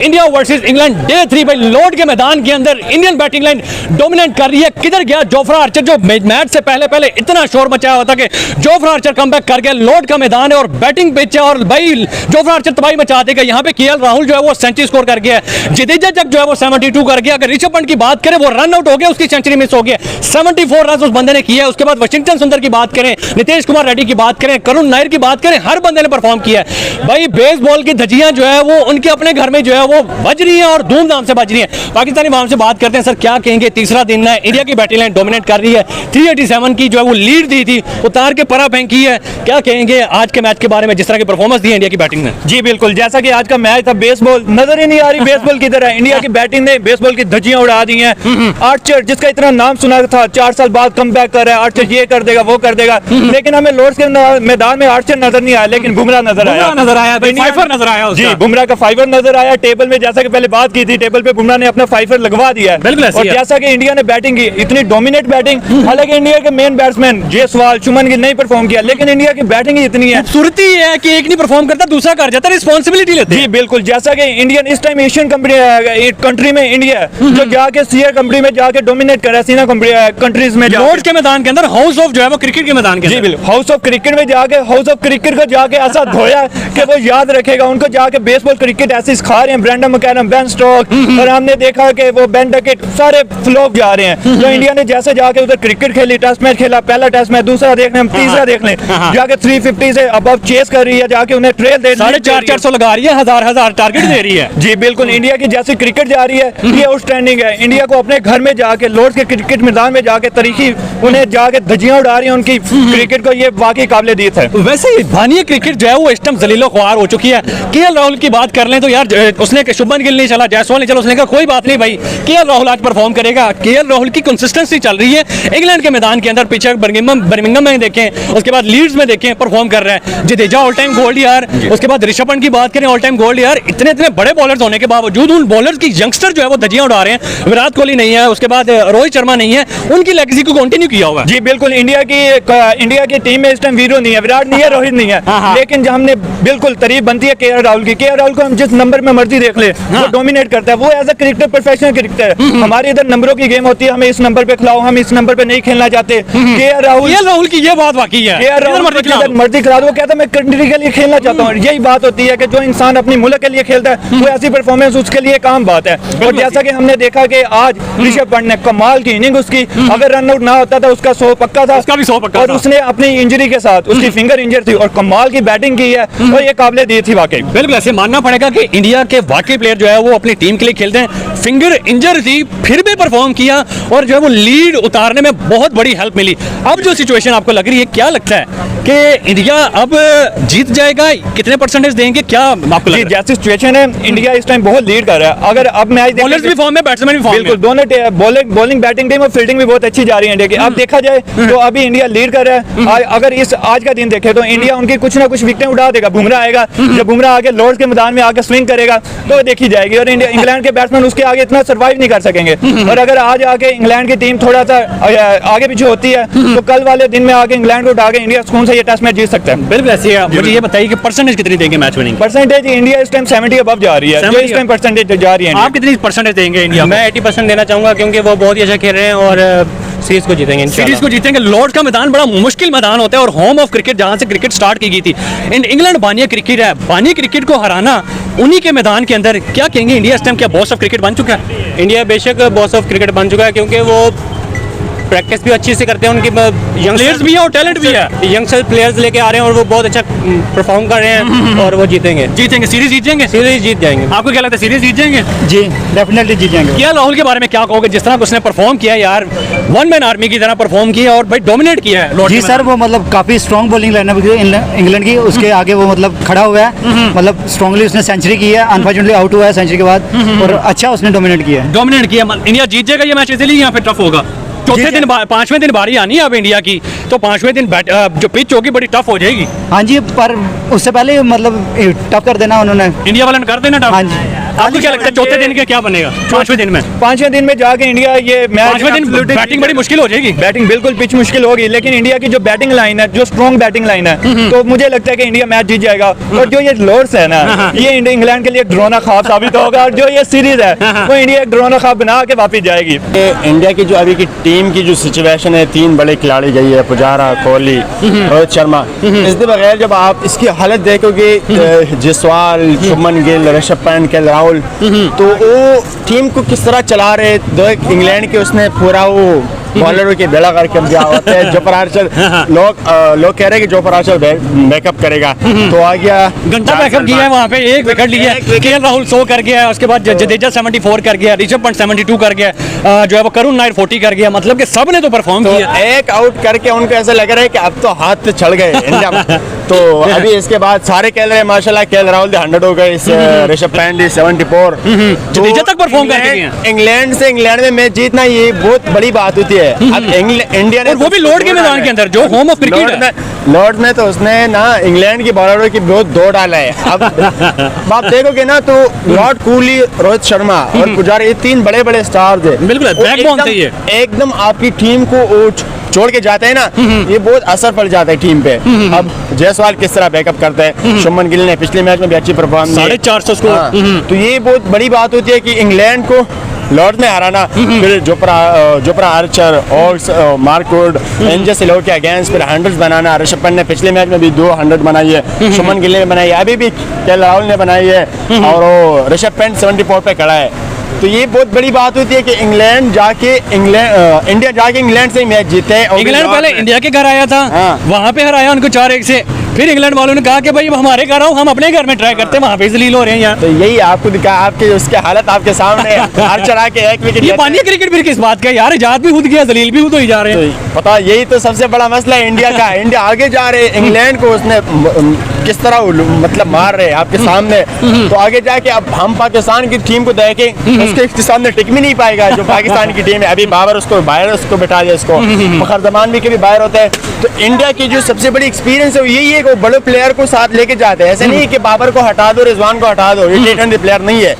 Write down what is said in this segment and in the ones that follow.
India versus England day 3 भाई Lord के मैदान के अंदर इंडियन बैटिंग लाइन डोमिनेट कर रही है। किधर गया जोफ्रा आर्चर जो मैच से पहले इतना शोर मचाया हुआ था कि जोफ्रा आर्चर कमबैक कर गया। लॉर्ड का मैदान है और बैटिंग पिच है और भाई जोफ्रा आर्चर तबाही मचा देगा। यहाँ पे केएल राहुल जो है वो सेंचुरी स्कोर कर गया है। जडेजा जग जो है वो 72 कर गया। अगर ऋषभ पंत की बात करें वो रन आउट हो गया, उसकी सेंचुरी मिस हो गया। 74 रन उस बंदे ने किया है। उसके बाद वाशिंगटन सुंदर की बात करें, नितेश कुमार रेड्डी की बात करें, करुण नायर की बात करें, हर बंदे ने परफॉर्म किया है। भाई बेसबॉल की धज्जियां जो है वो उनके अपने घर में जो है वो बज रही है और धूमधाम से बज रही है। पाकिस्तानी माम से बात करते हैं, सर क्या कहेंगे? तीसरा दिन है, इंडिया की बैटिंग लाइन डोमिनेट कर रही है। 387 की जो है वो लीड दी थी, उतार के परा फेंकी है। क्या कहेंगे आज के मैच के बारे में, जिस तरह की परफॉर्मेंस दी है इंडिया की बैटिंग ने? जी बिल्कुल, जैसा कि आज का मैच था, बेसबॉल नजर ही नहीं आ रही बेसबॉल किधर है। इंडिया की बैटिंग ने बेसबॉल की धज्जियां उड़ा दी हैं। आर्चर जिसका इतना नाम सुना था, 4 साल बाद कमबैक कर रहा है, आर्चर ये कर देगा वो कर देगा, लेकिन हमें लॉर्ड्स के मैदान में आर्चर नजर नहीं आया, लेकिन बुमराह नजर आया, फाइफर नजर आया। जी, बुमराह का फाइवर नजर आया। टेबल में जैसा कि पहले बात की थी, टेबल पे बुमराह ने अपना फाइवर लगवा दिया है। और जैसा कि इंडिया ने बैटिंग की, इतनी डोमिनेट बैटिंग, हालांकि इंडिया के मेन बैट्समैन जयसवाल, शुभमन गिल नहीं परफॉर्म किया, लेकिन इंडिया की बैटिंग ही इतनी है, खूबसूरती है कि एक नहीं परफॉर्म करता दूसरा कर जाता, रिस्पांसिबिलिटी लेते हैं। जी बिल्कुल, जैसा कि इंडियन इस टाइम एशियन कंट्री में इंडिया जो जाके सीआर कंट्री में जाके डोमिनेट कर रहा है, सीना कंट्रीज में लॉर्ड्स के मैदान के अंदर, हाउस ऑफ जो है वो क्रिकेट के मैदान के अंदर, जी बिल्कुल, हाउस ऑफ क्रिकेट में जाके, हाउस ऑफ क्रिकेट को जाके ऐसा धोया कि वो याद रखेगा उनको। जाके बेसबॉल क्रिकेट ऐसे सिखा रहे हैं, ब्रेंडन मैकलम, बेन स्टोक्स, और हमने देखा कि वो बेन डकेट सारे फ्लॉप जा रहे हैं। जो इंडिया ने जैसे जाके उधर क्रिकेट खेली, टेस्ट मैच खेला, पहला टेस्ट मैच, दूसरा देख लें, तीसरा देख लें, जाके 350 से अब चेस कर रही है, जाके उन्हें ट्रेल दे 450 लगा रही है, हजार टारगेट दे रही है। जी बिल्कुल, इंडिया की जैसी क्रिकेट जा रही है ये आउटस्टैंडिंग है। इंडिया को अपने घर में जाके, लॉर्ड्स के क्रिकेट मैदान में जाके तरीकी उन्हें जाके धज्जियां उड़ा रही है उनकी क्रिकेट को, ये वाकई काबिल दीद है। वैसे भारतीय क्रिकेट जो है वो इस टाइम जलीलो ख्वार हो चुकी है। केएल राहुल की बात कर लें तो यार उसने शुभमन गिल नहीं चला, जायसवाल नहीं चला, उसने कहा कोई बात नहीं भाई, केएल राहुल आज परफॉर्म करेगा। केएल राहुल की कंसिस्टेंसी चल रही है इंग्लैंड के मैदान के अंदर। पीछे बर्मिंघम में देखें, उसके बाद लीड्स में देखें, परफॉर्म कर रहा है। जडेजा ऑल टाइम गोल्ड यार, उसके बाद ऋषभ पंत की बात करें, ऑल टाइम गोल्ड यार। इतने बड़े बॉलर्स होने के बावजूद उन बॉलर्स की यंगस्टर जो है वो धज्जियां उड़ा रहे हैं। विराट कोहली नहीं है, उसके बाद रोहित शर्मा नहीं है, उनकी लेगेसी को कंटिन्यू किया होगा। जी बिल्कुल, इंडिया की टीम में इस टाइम वीरो नहीं है, विराट नहीं है, रोहित नहीं है, लेकिन हमने बिल्कुल तारीफ बनती है केएल राहुल की। केएल राहुल को हम जिस नंबर में मर्जी देख ले, वो डोमिनेट करता है। वो as a cricketer professional cricketer है। हमारे इधर नंबरों की गेम होती है, हमें इस नंबर पे खिलाओ, हम इस नंबर पे नहीं खेलना चाहते। केएल राहुल की ये बात वाकई है, केएल राहुल मर्जी खिला दो, वो कहता है मैं कंट्री के लिए खेलना चाहता हूँ। यही बात होती है कि जो इंसान अपनी मुल्क के लिए खेलता है वो ऐसी परफॉर्मेंस उसके लिए काम बात है। और जैसा कि हमने देखा कि आज ऋषभ पंत ने कमाल की इनिंग उसकी, अगर रन आउट ना होता था उसका 100 पक्का था, उसका भी 100 पक्का और उसने अपनी इंजरी के साथ, उसकी फिंगर इंजर थी और कमाल की बैटिंग की है, और ये काबिल दी थी वाकई। बिल्कुल ऐसे मानना पड़ेगा कि इंडिया के वाकई प्लेयर जो है वो अपनी टीम के लिए खेलते हैं। फिंगर इंजर थी फिर भी परफॉर्म किया और जो है वो लीड उतारने में बहुत बड़ी हेल्प मिली। अब जो सिचुएशन आपको लग रही है, क्या लगता है कि इंडिया अब जीत जाएगा? कितने परसेंटेज देंगे, क्या आपको लग रहा है? जैसी सिचुएशन है, इंडिया इस टाइम बहुत लीड कर रहा है। अगर अब मैच बॉलर्स भी फॉर्म में, बैट्समैन भी फॉर्म में, बिल्कुल दोनों बॉलिंग बैटिंग टीम और फील्डिंग भी बहुत अच्छी जा रही है इंडिया की। अब देखा जाए तो अभी इंडिया लीड कर रहा है। अगर इस आज का दिन देखे तो इंडिया उनकी कुछ ना कुछ विकेटें उड़ा देगा। बुमराह आएगा, जब बुमराह आगे लॉर्ड्स के मैदान में आगे स्विंग करेगा तो देखी जाएगी, और इंग्लैंड के बैट्समैन उसके आगे इतना सर्वाइव नहीं कर सकेंगे। और अगर आज आगे इंग्लैंड की टीम थोड़ा सा आगे पीछे होती है तो कल वाले दिन में आगे इंग्लैंड को उठा के इंडिया सुकून से ये टेस्ट मैच जीत सकता है। बिल्कुल ऐसे है। मुझे ये बताइए कि परसेंटेज कितनी देंगे मैच विनिंग? परसेंटेज इंडिया इस टाइम 70 अबव जा रही है, जो इस टाइम परसेंटेज जा रही है। आप कितनी परसेंटेज देंगे इंडिया? मैं 80% देना चाहूंगा, क्योंकि वो बहुत ही अच्छा खेल रहे हैं और सीरीज को जीतेंगे। सीरीज को जीतेंगे। लॉर्ड्स का मैदान बड़ा मुश्किल मैदान होता है और होम ऑफ क्रिकेट, जहां से क्रिकेट स्टार्ट की गई थी। इंग्लैंड बानिया क्रिकेट है, बानिया क्रिकेट को हराना उन्हीं के मैदान के अंदर। क्या कहेंगे इंडिया इस टाइम क्या बॉस ऑफ क्रिकेट बन चुका है? इंडिया बेशक बॉस ऑफ क्रिकेट बन चुका है, क्योंकि वो प्रैक्टिस भी अच्छी से करते हैं, उनकी यंग प्लेयर्स भी है और टैलेंट भी है। यंगस्टर प्लेयर्स लेके आ रहे हैं और वो बहुत अच्छा परफॉर्म कर रहे हैं और वो जीतेंगे। सीरीज जीत जाएंगे, सीरीज जीत जाएंगे। आपको क्या लगता है, सीरीज जीत जाएंगे? जी डेफिनेटली जीत जाएंगे। केएल राहुल के बारे में क्या कहोगे, जिस तरह उसने परफॉर्म किया यार, वन मैन आर्मी की तरह परफॉर्म किया और भाई डोमिनेट किया है? जी सर, वो मतलब काफी स्ट्रॉन्ग बॉलिंग लाइनअप इंग्लैंड की, उसके आगे वो मतलब खड़ा हुआ है, मतलब स्ट्रांगली उसने सेंचुरी की है, अनफॉर्चुनेटली आउट हुआ है सेंचुरी के बाद, और अच्छा उसने डोमिनेट किया है। डोमिनेट किया। इंडिया जीत जाएगा ये मैच, इसलिए यहाँ पे टफ होगा। चौथे दिन, पांचवें दिन बारी आनी है अब इंडिया की, तो पांचवें दिन जो पिच होगी बड़ी टफ हो जाएगी। हाँ जी, पर उससे पहले मतलब टफ कर देना उन्होंने, इंडिया वाले ने कर देना टफ। हाँ जी। आपको क्या लगता है चौथे दिन के क्या बनेगा, पांचवें दिन में? पांचवें दिन में जाके इंडिया ये पांचवें दिन मैच बैटिंग बड़ी मुश्किल हो जाएगी। बैटिंग बिल्कुल पिच मुश्किल होगी, लेकिन इंडिया की जो बैटिंग लाइन है, जो स्ट्रॉन्ग बैटिंग लाइन है, तो मुझे लगता है कि इंडिया मैच जीत जाएगा। और जो ये लॉर्ड्स है ना, ये इंग्लैंड के लिए ड्रोना ख्वाब साबित होगा, और जो ये सीरीज है वो इंडिया एक ड्रोना ख्वाब बना के वापस जाएगी। इंडिया की जो अभी की टीम की जो सिचुएशन है, 3 बड़े खिलाड़ी गई है, पुजारा, कोहली, रोहित शर्मा, इसके बगैर जब आप इसकी हालत देखोगे, जायसवाल, शुभमन गिल, ऋषभ पंत, केएल राहुल, तो वो टीम को किस तरह चला रहे। इंग्लैंड के उसने पूरा वो बॉलरों के बेड़ा करके दिया होता है। जोफ्रा आर्चर लोग कह रहे हैं कि जोफ्रा आर्चर बैकअप करेगा, तो आ गया घंटा बैकअप किया है वहाँ पे, एक विकेट लिया है, केएल राहुल 100 कर गया, उसके बाद जडेजा 74 कर गया, ऋषभ पंत 72 कर गया, जो है वो करुण नायर 40 कर गया। मतलब कि सब ने तो परफॉर्म किया। एक आउट करके उनको ऐसा लग रहा है कि अब तो हाथ चढ़ गए इंडिया में। तो अभी इसके बाद सारे खेल रहे हैं माशाल्लाह। केएल राहुल 100 हो गए, ऋषभ पंत 74, जडेजा तक परफॉर्म करके गए हैं। इंग्लैंड से इंग्लैंड में मैच जीतना ये बहुत बड़ी बात होती है। अब इंडिया ने और वो भी लॉर्ड के मैदान के अंदर, जो होम ऑफ क्रिकेट है। लॉर्ड में तो उसने ना इंग्लैंड की बॉलरों की बहुत दौड़ डाला है। अब आप देखोगे ना तो विराट कोहली, रोहित शर्मा और पुजारा, ये 3 बड़े बड़े स्टार्स है। बिल्कुल बैकबोन थे ये। एकदम आपकी टीम को छोड़ के जाते हैं ना, ये बहुत असर पड़ जाता है टीम पे। अब जायसवाल किस तरह बैकअप करता है, शुभमन गिल ने पिछले मैच में भी अच्छी परफॉर्मेंस 450 स्कोर। तो ये बहुत बड़ी बात होती है कि इंग्लैंड को लॉर्ड्स में हराना, फिर जोफ्रा आर्चर और मार्क वुड, इन जैसे लोगों के अगेंस्ट फिर 100 बनाना। ऋषभ पंत ने पिछले मैच में भी 2 100 बनाई है, शुभमन गिल ने बनाई है, अभी भी केएल राहुल ने बनाई है, और वो ऋषभ पंत 74 पे खड़ा है। तो ये बहुत बड़ी बात होती है कि इंडिया जाके इंग्लैंड से ही मैच जीते। इंग्लैंड पहले इंडिया के घर आया था, वहां पे हराया उनको 4-1 से। फिर इंग्लैंड वालों ने कहा कि भाई हमारे घर आओ, हम अपने घर में ट्राई करते हैं, वहां पे जलील हो रहे हैं यार। तो यही आपको दिखा, आपके उसके हालत आपके सामने हर चढ़ा के एक विकेट। ये पानी क्रिकेट फिर किस बात का यार, इजाद भी खुद गया, जलील भी खुद ही जा रहे हैं। पता, यही तो सबसे बड़ा मसला है इंडिया का। इंडिया आगे जा रहे, इंग्लैंड को उसने किस तरह मतलब मार रहे आपके सामने। तो आगे जाके अब हम पाकिस्तान की टीम को देखें, उसके सामने टिक भी नहीं पाएगा जो पाकिस्तान की टीम है। अभी बाबर उसको बाहर उसको बिठा दिया, इसको फखर जमान भी कभी बाहर होता है। तो इंडिया की जो सबसे बड़ी एक्सपीरियंस है वो यही है कि वो बड़े प्लेयर को साथ लेके जाते हैं। ऐसे नहीं कि बाबर को हटा दो, रिजवान को हटा दो, ये T20 प्लेयर नहीं है।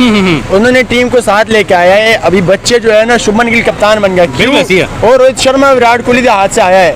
उन्होंने टीम को साथ लेके आया है। अभी बच्चे जो है ना, शुभमन गिल कप्तान बन गया, और रोहित शर्मा विराट कोहली के हाथ से आया है।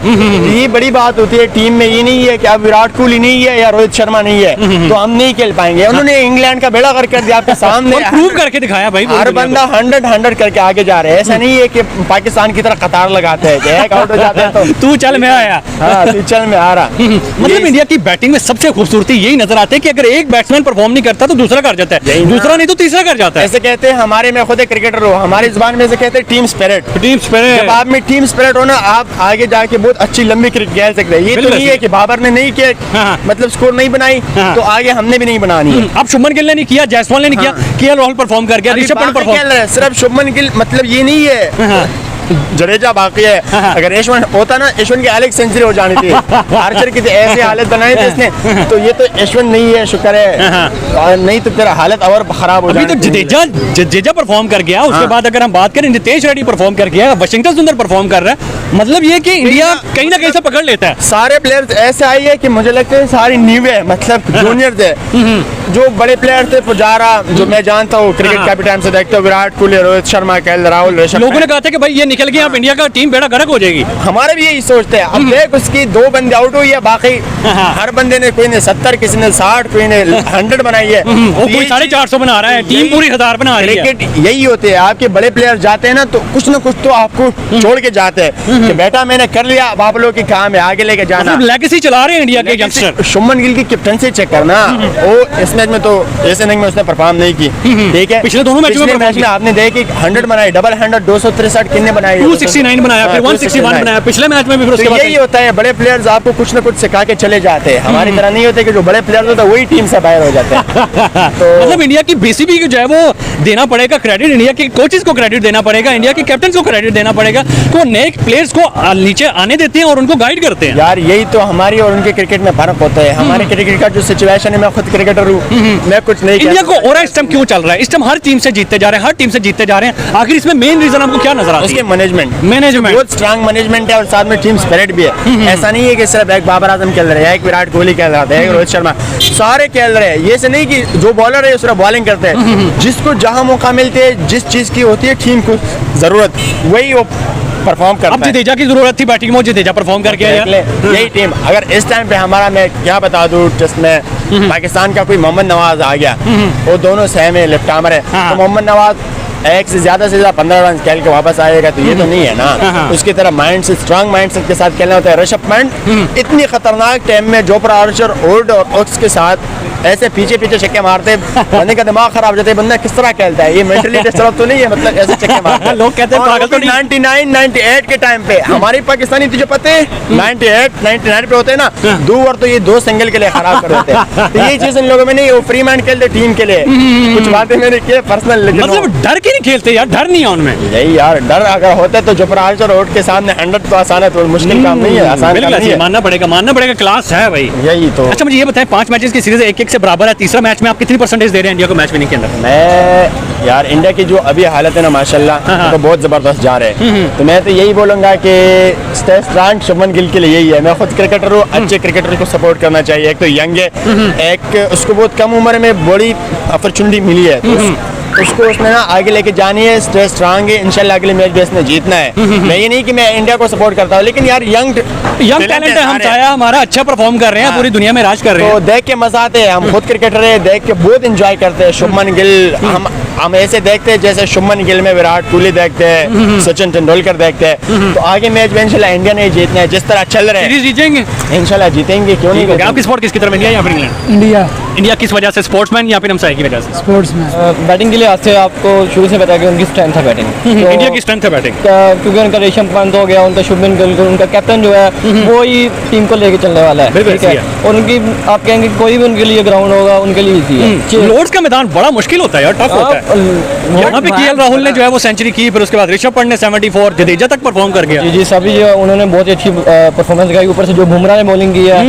ये बड़ी बात होती है टीम में। ये नहीं है कि अब विराट कोहली नहीं है या रोहित शर्मा नहीं है तो हम नहीं खेल पाएंगे। उन्होंने इंग्लैंड का बेड़ा कर दिया आपके सामने, प्रूव करके दिखाया भाई। हर बंदा 100 करके आगे जा रहे हैं। ऐसा नहीं है कि पाकिस्तान की तरह कतार लगाते हैं, एक आउट हो जाते हैं तो तू चल मैं आया। हाँ, तू चल मैं आ रहा। मतलब इंडिया की बैटिंग में सबसे खूबसूरती यही नजर आती है कि अगर एक बैट्समैन परफॉर्म नहीं करता तो दूसरा कर जाता है, दूसरा नहीं तो तीसरा कर जाता है। ऐसे कहते हैं, हमारे में खुद एक क्रिकेटर हो, हमारी जुबान में से कहते हैं टीम स्पिरिट। जब आप में टीम स्पिरिट हो ना, आप आगे जाके बहुत अच्छी लंबी क्रिकेट खेल सकते हैं। ये तो नहीं है कि बाबर ने नहीं किया, मतलब स्कोर नहीं बनाई तो आगे हमने भी नहीं बनानी है। अब शुभमन गिल ने नहीं किया, जायसवाल ने नहीं किया, केएल राहुल परफॉर्म कर गया, ऋषभ पंत परफॉर्म। सिर्फ शुभमन गिल, मतलब ये नहीं है जडेजा बाकी है। अगर यशवंत होता ना, यशवंत की अलग सेंचुरी हो जानी थी। आर्चर की ऐसी हालत बनाई थी इसने, तो ये तो यशवंत नहीं है, शुक्र है, और नहीं तो फिर हालत और खराब हो जाती। अभी तो जडेजा परफॉर्म कर गया, उसके बाद अगर हम बात करें नितेश रेड्डी परफॉर्म कर गया, वाशिंगटन सुंदर परफॉर्म कर रहा है। मतलब ये कि इंडिया कहीं ना कहीं से पकड़ लेता है। सारे प्लेयर्स ऐसे आई है कि मुझे लगता है सारी न्यू है, मतलब जूनियर थे। जो बड़े प्लेयर थे, पुजारा जो मैं जानता हूँ क्रिकेट कैपिटन से देखता हूँ, विराट कोहली, रोहित शर्मा, केएल राहुल, ऋषभ। लोगों ने कहा था कि भाई ये निकल गया, अब इंडिया का टीम बेड़ा गर्क हो जाएगी। हमारे भी यही सोचते हैं। अब देख, उसकी 2 बंदे आउट हुई है, बाकी हर बंदे ने, कोई ने 70, किसी ने 60, कोई ने 100 बनाई है, वो कोई 450 बना रहा है, टीम पूरी 1000 बना रही है। क्रिकेट यही होते हैं, आपके बड़े प्लेयर जाते हैं ना तो कुछ ना कुछ तो आपको छोड़ के जाते हैं कि बेटा मैंने कर लिया, अब आप लोग की काम है आगे लेके जाना। लेगेसी चला रहे हैं इंडिया के यंगस्टर। शुभमन गिल की कैप्टनसी चेक करना, वो इस मैच में तो इस इनिंग में उसने परफॉर्म नहीं की, ठीक है। पिछले दोनों मैच में आपने देखी 100 बनाई, डबल 100, 263 कितने बनाई, 269 बनाया, फिर 161 बनाया पिछले मैच में भी। फिर उसके बाद यही होता है, बड़े प्लेयर्स आपको कुछ ना कुछ सिखा के चले जाते हैं। हमारी तरह नहीं होते कि जो बड़े प्लेयर्स होते हैं वही टीम से बाहर हो जाते हैं। तो मतलब इंडिया की बीसीबी को जो है वो देना पड़ेगा क्रेडिट, इंडिया के कोचेस को क्रेडिट देना पड़ेगा, इंडिया के कैप्टन को क्रेडिट देना पड़ेगा, को नए प्लेयर्स को नीचे आने देते हैं और उनको गाइड करते हैं। यार यही तो हमारी और उनके क्रिकेट में फर्क होता है। हमारे क्रिकेट का जो सिचुएशन है, मैं खुद क्रिकेटर हूँ, मैं कुछ नहीं। इंडिया को और इस टाइम क्यों चल रहा है? इस टाइम हर टीम से जीतते जा रहे हैं, हर टीम से जीतते जा रहे हैं। आखिर इसमें मेन रीजन आपको क्या नजर आता है? उसके मैनेजमेंट मैनेजमेंट बहुत स्ट्रांग मैनेजमेंट है और साथ में टीम स्पिरिट भी है। ऐसा नहीं है कि सिर्फ एक बाबर आजम खेल रहे हैं, एक विराट कोहली खेल रहा था, एक रोहित शर्मा, सारे खेल रहे हैं। ये से नहीं कि जो बॉलर है सिर्फ बॉलिंग करते हैं, जिसको जहां मौका मिलते है, जिस चीज की होती है टीम को जरूरत, वही वो परफॉर्म अब करता है। जडेजा की जरूरत थी बैटिंग में, जडेजा परफॉर्म करके आया। यही टीम अगर इस टाइम पे हमारा, मैं क्या बता दूं, जिसमें पाकिस्तान का कोई मोहम्मद नवाज आ गया, वो दोनों सेम है, लेफ्ट आर्मर है, तो मोहम्मद नवाज एक से ज्यादा 15 रन खेल के वापस आएगा, तो ये तो नहीं है ना। उसकी तरह माइंड से, स्ट्रांग माइंड सेट के साथ खेलना होता है। ऋषभ पंत इतनी खतरनाक टाइम में जोफ्रा आर्चर, ओल्ड और ऑक्स के साथ ऐसे पीछे पीछे छक्के मारते, बंदे का दिमाग खराब हो जाता है। बंदा किस तरह खेलता है, ये मेंटली डिस्टर्ब तो नहीं है, मतलब ऐसे छक्के मारता है। लोग कहते हैं पागल तो नहीं। 99 98 के टाइम पे हमारी पाकिस्तानी तुझे पता है 98 99 पे होते हैं ना, 2 ओवर तो ये 2 सिंगल के लिए खराब कर देते हैं। तो ये चीज इन लोगों में नहीं, वो फ्री माइंड खेलते टीम के लिए। कुछ बातें मैंने की पर्सनल, लेकिन मतलब डर के नहीं खेलते यार, डर नहीं है उनमें। यही यार, डर अगर होता है तो जोफ्रा आर्चर और के सामने 100 तो आसान है, तो मुश्किल काम नहीं है, आसान काम नहीं है। मानना पड़ेगा, क्लास है भाई। यही तो। अच्छा मुझे ये बताएं, 5 मैचेस की सीरीज 1-1 से बराबर है, तीसरा मैच में आप कितनी परसेंटेज दे रहे हैं इंडिया को मैच विनिंग के अंदर? मैं यार इंडिया की जो अभी हालत है ना माशाल्लाह, तो बहुत जबरदस्त जा रहे हैं। तो मैं तो यही बोलूंगा कि स्ट्रांग शुभमन गिल के लिए यही है। मैं खुद क्रिकेटर हूँ, अच्छे क्रिकेटर को सपोर्ट करना चाहिए। एक तो यंग है, एक उसको बहुत कम उम्र में बड़ी अपॉर्चुनिटी मिली है, तो उसको उसने ना आगे लेके जानी है। स्ट्रांग है, इंशाल्लाह अगले मैच भी इसने जीतना है। मैं ये नहीं कि मैं इंडिया को सपोर्ट करता हूँ, लेकिन यार यंग टैलेंट है, हम चाहे हमारा अच्छा परफॉर्म कर रहे हैं, पूरी दुनिया में राज कर रहे हैं। तो देख के मजा आते हैं। हम खुद क्रिकेटर है, देख के बहुत एंजॉय करते हैं। शुभमन गिल हम ऐसे देखते हैं जैसे शुभमन गिल में विराट कोहली देखते हैं, सचिन तेंदुलकर देखते हैं। तो आगे मैच में इंशाल्लाह इंडिया ने जीतना है, जिस तरह चल रहे हैं सीरीज जीतेंगे इंशाल्लाह जीतेंगे, क्यों नहीं। आपकी स्पोर्ट किसकी तरफ, इंडिया या फिर इंग्लैंड? इंडिया किस वजह से, स्पोर्ट्समैन या फिर हमसाये की वजह से? बैटिंग के लिए आज से आपको शुरू से पता है कि उनकी स्ट्रेंथ है बैटिंग। तो इंडिया की स्ट्रेंथ है बैटिंग, क्योंकि उनका ऋषभ पंत हो गया, उनका शुभमन गिल, उनका कैप्टन जो है वो ही टीम को लेके चलने वाला है, बिल्कुल ठीक है। और उनकी आप कहेंगे कोई भी उनके लिए ग्राउंड होगा उनके लिए इजी है। लॉर्ड्स का मैदान बड़ा मुश्किल होता है यार, टफ होता है। यहाँ पे केएल राहुल ने जो है वो सेंचुरी की, फिर उसके बाद ऋषभ पंत ने 74, जडेजा तक परफॉर्म कर गया। जी सभी जो उन्होंने बहुत ही अच्छी परफॉर्मेंस दिखाई। ऊपर से जो बुमराह ने बॉलिंग की है,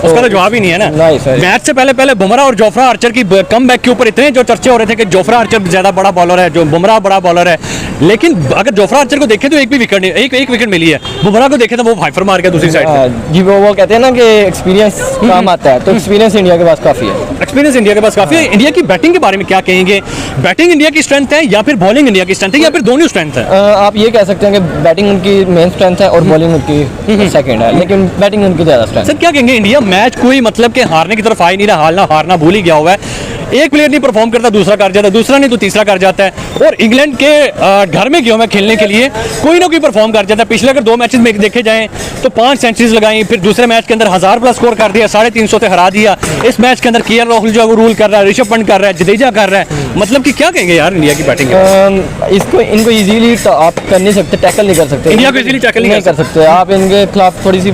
उसका तो जवाब ही नहीं है ना। नहीं सर, मैच से पहले बुमराह और जोफ्रा आर्चर की कमबैक के ऊपर इतने जो चर्चे हो रहे थे कि जोफ्रा आर्चर ज्यादा बड़ा बॉलर है, जो बुमराह बड़ा बॉलर है। लेकिन अगर जोफ्रा आर्चर को देखें तो एक भी विकेट नहीं, एक विकेट मिली है। बुमराह को देखें तो वो हाइफर मार गया दूसरी साइड से। जी वो कहते हैं ना कि एक्सपीरियंस काम आता है, तो एक्सपीरियंस इंडिया के पास काफी है। एक्सपीरियंस इंडिया के पास काफी है। इंडिया की बैटिंग के बारे में क्या कहेंगे? बैटिंग इंडिया की स्ट्रेंथ है या फिर बॉलिंग इंडिया की स्ट्रेंथ है, या फिर दोनों स्ट्रेंथ है? आप ये कह सकते हैं कि बैटिंग उनकी मेन स्ट्रेंथ है और बॉलिंग उनकी सेकंड है, लेकिन बैटिंग उनकी ज्यादा स्ट्रेंथ है। सर क्या कहेंगे, इंडिया मैच कोई मतलब कि हारने की तरफ आ ही नहीं रहा, हारना भूल ही गया हुआ है। एक प्लेयर नहीं परफॉर्म करता, दूसरा कर जाता है, दूसरा नहीं तो तीसरा कर जाता है। और इंग्लैंड के घर में गया मैं खेलने के लिए, कोई ना कोई परफॉर्म कर जाता है। पिछले अगर 2 मैचेस में देखे जाएं तो 5 सेंचुरीज लगाई, फिर दूसरे मैच के अंदर 1000+ स्कोर कर दिया, 350 से हरा दिया। इस मैच के अंदर केएल राहुल जो है वो रूल कर रहा है, ऋषभ पंत कर रहा है, जडेजा कर रहा है। मतलब कि क्या कहेंगे यार इंडिया की बैटिंग के? इसको इनको इजीली आप कर नहीं सकते, टैकल नहीं कर सकते। इंडिया को इजीली टैकल नहीं कर सकते। आप इनके खिलाफ थोड़ी सी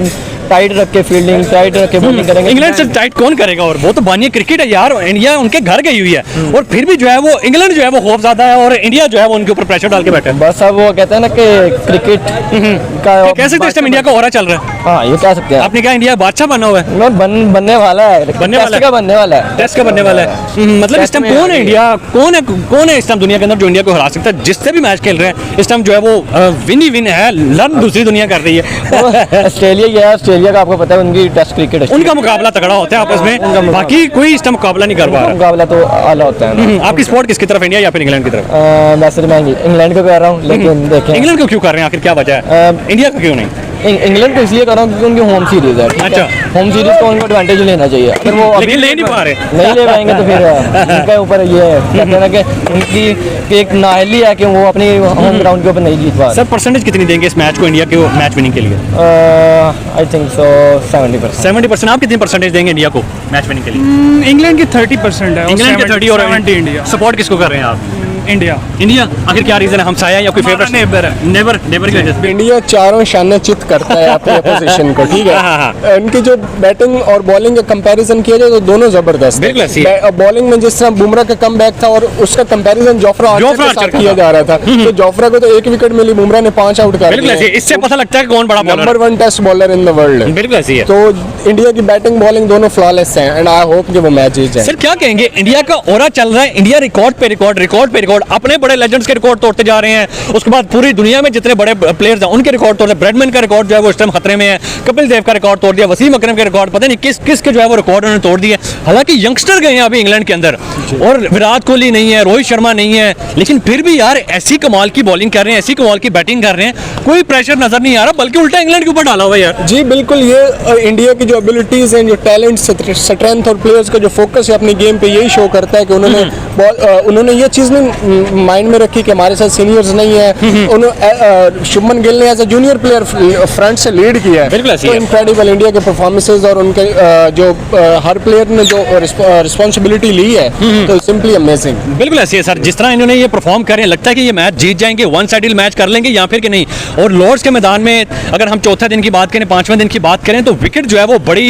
टाइट रख के फील्डिंग, टाइट रख के बॉलिंग करेंगे। इंग्लैंड से टाइट कौन करेगा? और वो तो बानिया क्रिकेट है यार, इंडिया उनके घर गई हुई है, और फिर भी जो है वो इंग्लैंड जो है वो खौफ ज्यादा है, और इंडिया जो है वो उनके ऊपर प्रेशर डाल के बैठा है। बस अब वो कहते हैं ना कि क्रिकेट का कह सकते हैं इस टाइम इंडिया का हो रहा चल रहा है। हाँ ये कह सकते हैं। आपने कहा इंडिया बादशाह बना हुआ है, बनने वाला है, बनने वाला है, बनने वाला है, टेस्ट का बनने वाला है। मतलब इस टाइम कौन है इंडिया, कौन है इस टाइम दुनिया के अंदर जो इंडिया को हरा सकता है? जिससे भी मैच खेल रहे हैं इस टाइम जो है वो विन ही विन है, लर्न दूसरी दुनिया कर रही है। ऑस्ट्रेलिया का आपको पता है उनकी टेस्ट क्रिकेट, उनका मुकाबला तगड़ा होता है आपस में, बाकी कोई इसका मुकाबला नहीं कर पा रहा। मुकाबला तो आला होता है। आपकी सपोर्ट किसकी तरफ, इंडिया या फिर इंग्लैंड की तरफ? वैसे मैं इंग्लैंड को कर रहा हूँ, लेकिन देखें इंग्लैंड को क्यों कर रहे हैं, आखिर क्या वजह है? इंडिया को क्यों नहीं? इंग्लैंड को इसलिए कर रहा हूँ क्योंकि उनकी होम सीरीज है। अच्छा, होम सीरीज को उनको एडवांटेज लेना चाहिए। अगर वो लेकिन ले नहीं पा रहे, नहीं ले पाएंगे तो फिर उनके ऊपर ये कहते हैं ना कि उनकी एक नाअहली है कि वो अपनी होम ग्राउंड के ऊपर नहीं जीत पा रहे। सर परसेंटेज कितनी देंगे इस मैच को इंडिया के मैच विनिंग के लिए? I think so 70%। आप कितनी परसेंटेज देंगे इंडिया को मैच विनिंग के लिए? इंग्लैंड की 30% है, इंग्लैंड के 30 और 70 इंडिया। सपोर्ट किसको कर रहे हैं आप? इंडिया। इंडिया आखिर क्या रीजन है? हमसाया या कोई फेवरेट? नेबर है। नेबर की वजह से। इंडिया चारों शानचित करता है अपनी अपोजिशन को, ठीक है। उनकी जो बैटिंग और बॉलिंग का कंपैरिजन किया जाए तो दोनों जबरदस्त बिल्कुल सही है। बॉलिंग में जिस तरह बुमराह का कमबैक था और उसका कंपैरिजन जोफ्रा आर्चर के साथ किया जा रहा था, तो जोफ्रा को तो 1 विकेट मिली, बुमराह ने 5 आउट कर दिए। इससे पता लगता है कौन बड़ा bowler, number 1 test bowler in the world. बिल्कुल सही है। तो इंडिया की बैटिंग बॉलिंग दोनों फ्लॉलेस हैं, एंड आई होप कि वो मैच जीत जाए। सर क्या कहेंगे, इंडिया का ओरा चल रहा है, इंडिया रिकॉर्ड पे रिकॉर्ड रिकॉर्ड, अपने बड़े लेजेंड्स के रिकॉर्ड तोड़ते जा रहे हैं, उसके बाद पूरी दुनिया में जितने बड़े प्लेयर्स हैं उनके रिकॉर्ड तोड़ रहे हैं। ब्रैडमैन का रिकॉर्ड जो है वो इस टाइम खतरे में है, कपिल देव का रिकॉर्ड तोड़ दिया, वसीम अकरम के रिकॉर्ड पता नहीं किस के जो है वो रिकॉर्ड उन्होंने तोड़ दिए। हालांकि यंगस्टर गए हैं अभी इंग्लैंड के अंदर, और विराट कोहली नहीं है, रोहित शर्मा नहीं है, लेकिन फिर भी यार ऐसी कमाल की बॉलिंग कर रहे हैं, ऐसी कमाल की बैटिंग कर रहे हैं, कोई प्रेशर नजर नहीं आ रहा, बल्कि उल्टा इंग्लैंड के ऊपर डाला हुआ है यार। जी बिल्कुल, ये इंडिया की जो एबिलिटीज़ हैं, जो टैलेंट, स्ट्रेंथ और प्लेयर्स का जो फोकस है अपनी गेम पे, यही शो करता है कि उन्होंने ये चीज़ नहीं माइंड में रखी कि हमारे साथ सीनियर्स नहीं है। शुभमन गिल ने as a junior player front से लीड किया है, तो इनक्रेडिबल इंडिया के परफॉर्मेंसेज और उनके जो हर प्लेयर ने जो रिस्पॉन्सिबिलिटी ली है, तो सिंपली अमेजिंग। बिल्कुल ऐसी है सर, जिस तरह इन्होंने ये परफॉर्म कर रहे हैं, लगता है कि ये मैच जीत जाएंगे, वन साइडेड मैच कर लेंगे या फिर कि नहीं। और लॉर्ड्स के मैदान में अगर हम चौथे दिन की बात करें, पांचवें दिन की बात करें, तो विकेट जो है वो बड़ी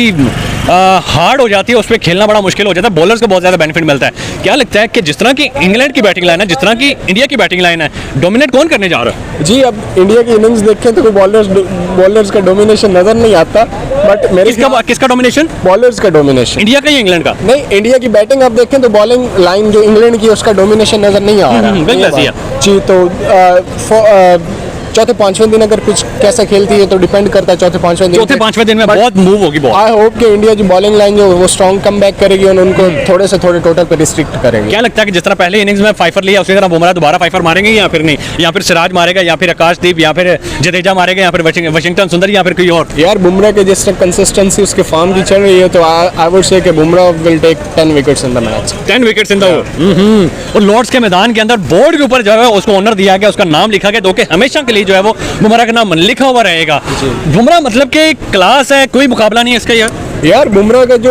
हार्ड हो जाती है, उस पर खेलना बड़ा मुश्किल हो जाता है, बॉलर्स को बहुत ज़्यादा बेनिफिट मिलता है। क्या लगता है कि जिस तरह की इंग्लैंड की बैटिंग लाइन है, जिस तरह की इंडिया की बैटिंग लाइन है, डोमिनेट कौन करने जा रहा है? जी, अब इंडिया की इनिंग्स देखें तो बॉलर्स का डोमिनेशन नजर नहीं आता, बट मेरे किसका डोमिनेशन? बॉलर्स का डोमिनेशन। इंडिया का या इंग्लैंड का? नहीं, इंडिया की बैटिंग आप देखें तो बॉलिंग लाइन जो इंग्लैंड की है, उसका डोमिनेशन नजर नहीं आ रहा। बिल्कुल ऐसी है जी, तो चौथे पांचवें दिन अगर पिच कैसा खेलती है तो डिपेंड करता है चौथे पांचवें दिन में बहुत मूव होगी बॉल। आई होप कि इंडिया की बॉलिंग लाइन जो वो स्ट्रॉन्ग कम बैक करेगी और उनको थोड़े से थोड़े टोटल पे रिस्ट्रिक्ट करेगी। क्या लगता है कि जिस तरह पहले इनिंग्स में फाइफर लिया, उसी तरह बुमराह दोबारा फाइफर मारेंगे या फिर नहीं, या फिर सिराज मारेगा, या फिर आकाशदीप, या फिर जडेजा मारेगा, या फिर वाशिंगटन सुंदर, या फिर कोई और? यार, बुमराह के जिस तरह कंसिस्टेंसी उसके फॉर्म की चल रही है, तो आई वुड से कि Bumrah will take 10 wickets in the match. 10 wickets in the और लॉर्ड्स के मैदान के अंदर बोर्ड के ऊपर जो है उसको ऑनर दिया गया, उसका नाम लिखा गया, तो कि हमेशा के लिए जो है वो बुमराह का नाम लिखा हुआ रहेगा। बुमराह मतलब कि क्लास है, कोई मुकाबला नहीं है इसका यार बुमराह का जो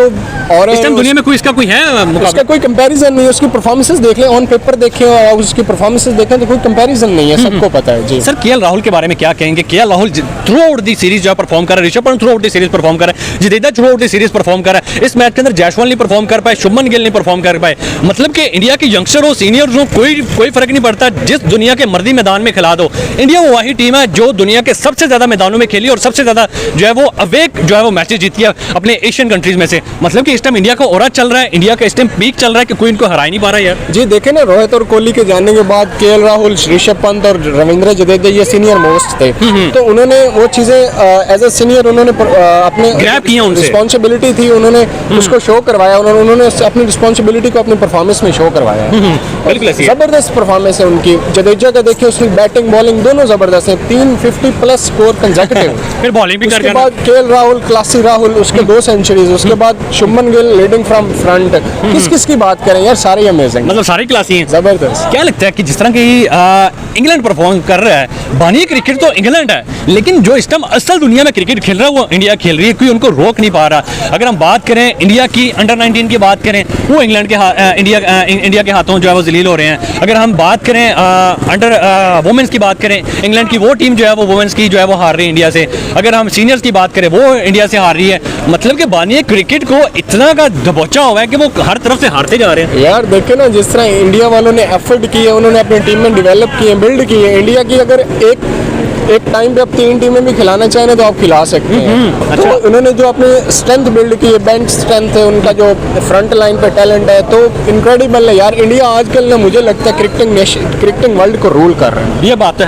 और इस टाइम दुनिया में कोई इसका कोई है उसका कोई कंपैरिजन नहीं है। उसकी परफॉर्मेंसेस देख लें, ऑन पेपर देखें और उसकी परफॉर्मेंसेस देखें तो कोई कंपैरिजन नहीं है, सबको पता है। जी सर, केएल राहुल के बारे में क्या कहेंगे? KL Rahul through out the series जो परफॉर्म कर रहा है, Rishabh Pant through out the series perform कर रहा है, Jadeja through out the series perform कर रहा है। इस मैच के अंदर जयसवाल नहीं परफॉर्म कर पाए, शुभमन गिल नहीं परफॉर्म कर पाए। मतलब कि इंडिया के यंगस्टर हो, सीनियर्स हो, कोई फर्क नहीं पड़ता, जिस दुनिया के मर्जी मैदान में खिला दो। इंडिया वो वही टीम है जो दुनिया के सबसे ज्यादा मैदानों में खेली और सबसे ज्यादा जो है वो अवेक जो है वो मैचेस जीती है अपने एशियन कंट्रीज में से। मतलब कि इस टाइम इंडिया का ओरा चल रहा है, इंडिया का इस टाइम पीक चल रहा है कि कोई इनको हरा ही नहीं पा रहा यार। जी देखें ना, रोहित और कोहली के जाने के बाद केएल राहुल, ऋषभ पंत और रविंद्र जडेजा ये सीनियर मोस्ट थे, तो उन्होंने वो चीजें एज ए सीनियर उन्होंने अपने ग्रैब किया, उनसे रिस्पॉन्सिबिलिटी थी, उन्होंने उसको शो करवाया, उन्होंने अपनी रिस्पॉन्सिबिलिटी को अपनी परफॉर्मेंस में शो करवाया। जबरदस्त परफॉर्मेंस है उनकी। जडेजा का देखिए, उसकी बैटिंग बॉलिंग दोनों जबरदस्त है, 350 प्लस स्कोर कंसेक्यूटिव। फिर बॉलिंग भी कर उसके बाद केएल राहुल, क्लासी राहुल, उसके 2 सेंचुरीज, उसके बाद Shubman Gill leading from front. किस की बात करें यार, सारे अमेजिंग, मतलब सारी क्लासी हैं, जबरदस्त। क्या लगता है कि जिस तरह की इंग्लैंड परफॉर्म कर रहा है, बानी क्रिकेट तो इंग्लैंड है, लेकिन जो इस टाइम असल दुनिया में क्रिकेट खेल रहा है वो इंडिया खेल रही है, कोई उनको रोक नहीं पा रहा। अगर हम बात करें इंडिया की अंडर 19 की बात करें, वो इंग्लैंड के इंडिया के हाथों जो है वो जलील हो रहे हैं। अगर हम बात करें अंडर वुमेन्स की बात करें, इंग्लैंड की वो टीम जो है वो वुमेन्स की जो है वो हार रही है इंडिया से। अगर हम सीनियर्स की बात करें, वो इंडिया से हार रही है। मतलब कि बानी क्रिकेट को इतना का दबोचा हुआ है कि वो हर तरफ से हारते जा रहे हैं यार। देखे ना, जिस तरह इंडिया वालों ने एफर्ट की है, उन्होंने अपनी टीम में डेवलप की है, बिल्ड की है। इंडिया की अगर एक टाइम पे आप 3 टीमें भी खिलाना चाहें तो आप खिला सकते हैं। तो उन्होंने जो अपनी स्ट्रेंथ बिल्ड की है, बेंच स्ट्रेंथ है, उनका जो फ्रंट लाइन पे टैलेंट है, तो इनक्रेडिबल है यार। इंडिया आजकल ना मुझे लगता है क्रिकेटिंग वर्ल्ड को रूल कर रहा है। ये बात है।